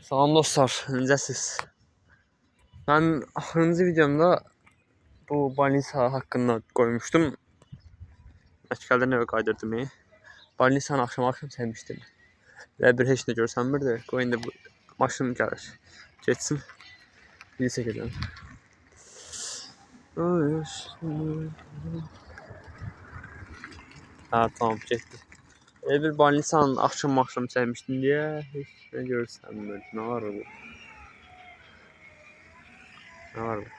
Salam dostlar, necəsiz? Mən axırıncı videomda bu Balnisa haqqında qoymuşdum. Məşğəldən evə qaydırdım. Balnisanı axşam sevmişdim. Və bir heç nə görsənmirdi. Qoy indi bu maşın gəlir. Getsin. Bilsə gedən. Ha, tamam, getdi. Bir Balnisanın axşam sevmişdim deyə heç nə görsənmirdi. Nə var orada? Nə var orada?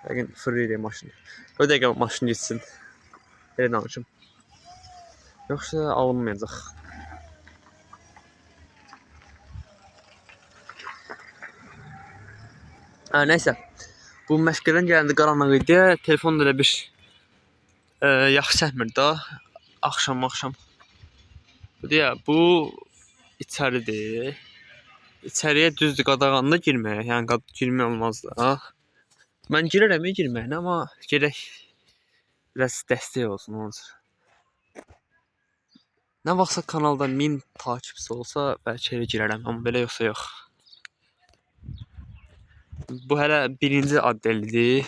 Yəqin fırlayır maşını. O dəqiqə maşın gitsin. Elə danışım. Yoxsa alınmayacaq. Nəysə. Bu məşqədən gələndə qaranlıq idi. Telefon da elə bir yaxşı çəkmir də. Axşam. Bu deyə bu içəridir. İçəriyə düzdür qadağanla girməyə. Yəni girmək olmaz da. Mən girərəm girməyinə, amma gerək biraz dəstək olsun onun üçün. Nə vaxtsa kanalda 1000 takipçisi olsa bəlkə elə girərəm, amma belə yoxsa yox. Bu hələ birinci addellidir.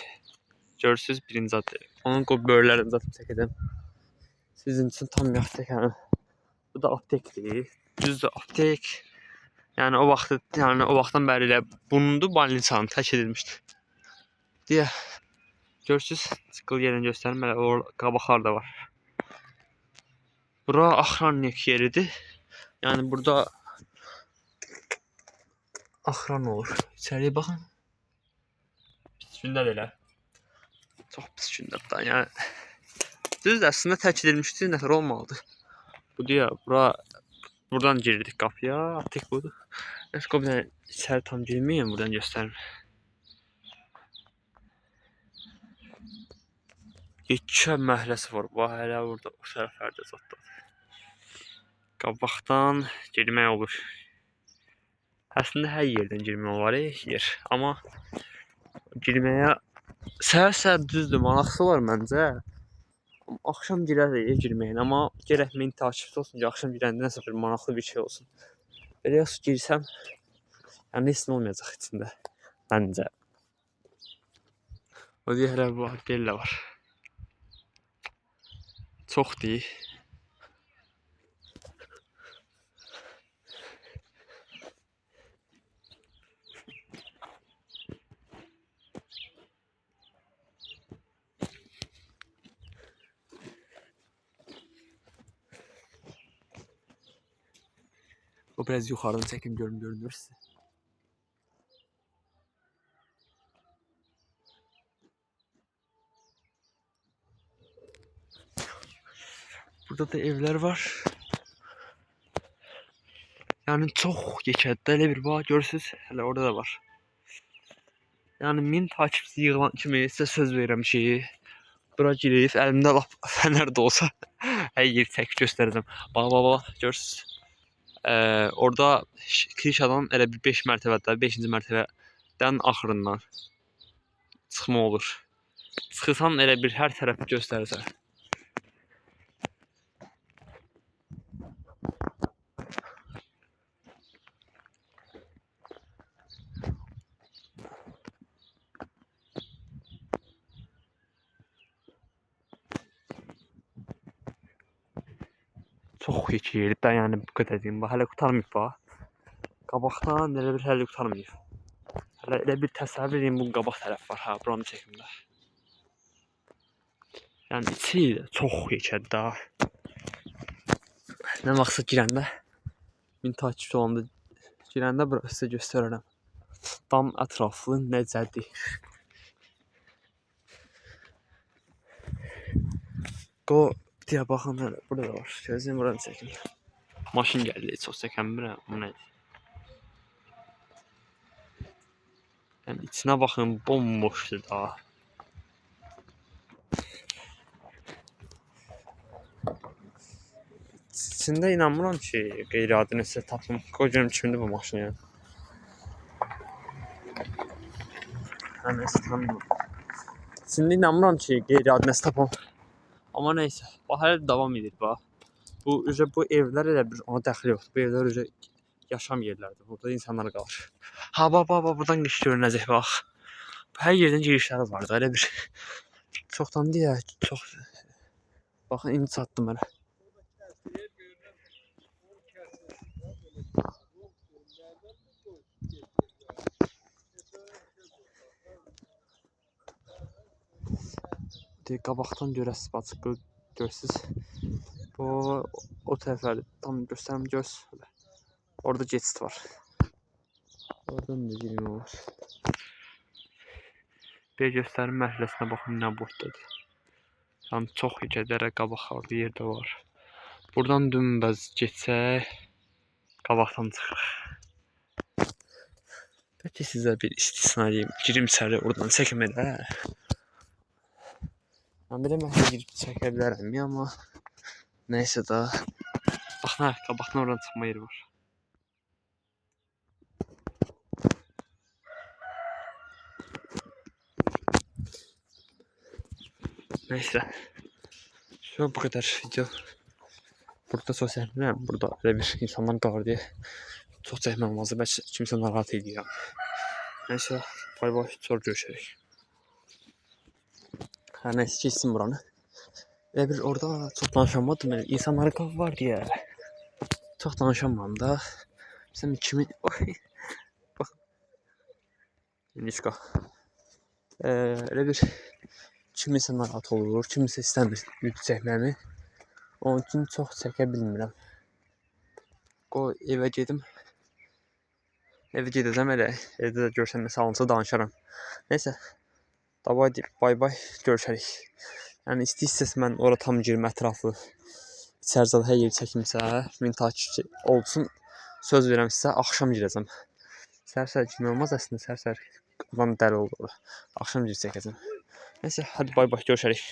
Görürsünüz, birinci addelli. Onun böyrlərini zaten çəkəcəm. Sizin üçün tam yaxşı çəkərəm. Bu da aptekdir. Düzdür, aptek. Yəni o vaxtdan bəri elə bunundur Balnisanın tək edilmişdir. Deyə görürsünüz, çıxıl yerini göstərim. Hələ o qabaqlar da var. Bura axrannik yeridir. Yəni burada axran olur. İçəriyə baxın. Pis gündər elə. Çox pis gündər da. Yəni düzdür, əslində tək edilmişdir, nəfər olmalıdır. Bu deyə buradan girdik qapıya. Aptek budur. Qapıdan içəri tam girməyəm, buradan göstərim. İki məhəlləsi var. Bu hələ burada o tərəflərdə zətdadır. Qabaqdan girmək olur. Əslində hər yerdən girmək olar yer. Amma girməyə səhər düzdür, maraqlısı var məncə. Axşam girərik girməyin, amma gərək 1000 takipçi olsun ki, axşam girəndə nəsə bir maraqlı bir şey olsun. Belə yoxsa girsəm, yəni heç nə olmayacaq içində, məncə. O deyə hələ bu addellə var. Çox deyil. O biraz yuxarıdan çəkim görünür sizə. Burada da evlər var. Yəni çox yekəddə elə bir bax görürsüz, hələ orada da var. Yəni 1000 takipçi yığılan kimi sizə söz verirəm ki, bura girib əlimdə lap fənər də olsa hər yeri çəkib göstərəcəm. Bax, görürsüz. Orada Krişadan elə bir 5 mərtəbədə, 5-ci mərtəbədən axırından çıxma olur. Çıxırsan elə bir hər tərəfi göstərirsən. Çox yekəyir də, yəni bu qədər deyim. Bax, hələ qurtarmayıb bax. Qabaqdan elə bir hələ qurtarmayıb. Hələ elə bir təsəvvür edin, bu qabaq tərəf var. Ha, buranı çəkimdə. Yəni içi çox yekədir də. Nə vaxtsa girəndə 1000 takipçi olanda girəndə bura sizə göstərərəm. Dam ətraflı necədir? Deyə baxın, hələ burada da var. Gözləyin, buranı çəkin. Maşın gəlir, çox çəkənmirəm. Bu nədir? Yəni içinə baxın, bomboşdur da. İçində inanmıram ki, qeyri-adi nəsə tapım. Qoy görüm kimdir bu maşın yəni. Nəsə tanımıram. İçində inanmıram ki, qeyri-adi nəsə tapım. Amma nəysə, bax hələ davam edir bax. Bu evlər elə bir ona dəxli yoxdur. Bu evlər yaşam yerlərdir. Burada insanlar qalır. Ha, buradan giriş görünəcək bax. Hər yerdən girişləri var da, elə bir. Çoxdan deyə, çox. Baxın, indi çatdım hələ. Qabaqdan görəsiz, açıq görürsüz. O tərəfləri tam göstərim görsün. Orada geçid var. Oradan da girmə var. Bir göstərim məhəlləsinə baxın nə boydadır. Yəni çox gedərə qabaqlarda yer də var. Buradan dümbəz geçsək qabaqdan çıxırıq. Bəlkə sizə bir istisna edeyim. Girim içəri oradan çəkim elə. Mən belə məhəllə girib çəkə bilərəm ya, amma nəysə da. Bax, nə, qabaqdan oradan çıxma yeri var. Nəysə. Şu bu qədər video. Burada çox çəkmirəm. Burada elə bir insanlar qalır deyə çox çəkməm olmazdı. Bəlkə kimsə narahat edirəm. Nəysə, bay bay, sonra görüşərik. Hə, nəysə keçsin buranı. Elə bir orada çox danışamadım. İnsanlar qalır var deyə. Çox danışamadım da. Sən kimin... Bax. Niska. Elə bir kimisə narahat olur, kimisə istəmir video çəkməmi. Onun üçün çox çəkə bilmirəm. Qoy evə gedim. Evə gedəcəm elə. Evdə də görsəm məsəl olsa danışaram. Nəysə. Davay deyib, bay bay, görüşərik. Yəni istəyirsiniz mən ora tam girmə ətrafı. İçərizdə hər yeri çəkimsə, 1000 takipçi olsun. Söz verirəm sizə, axşam girəcəm. Səhər girmə olmaz əslində, səhər adam dəli olur. Axşam girib çəkəcəm. Nəysə, hadi bay bay, görüşərik.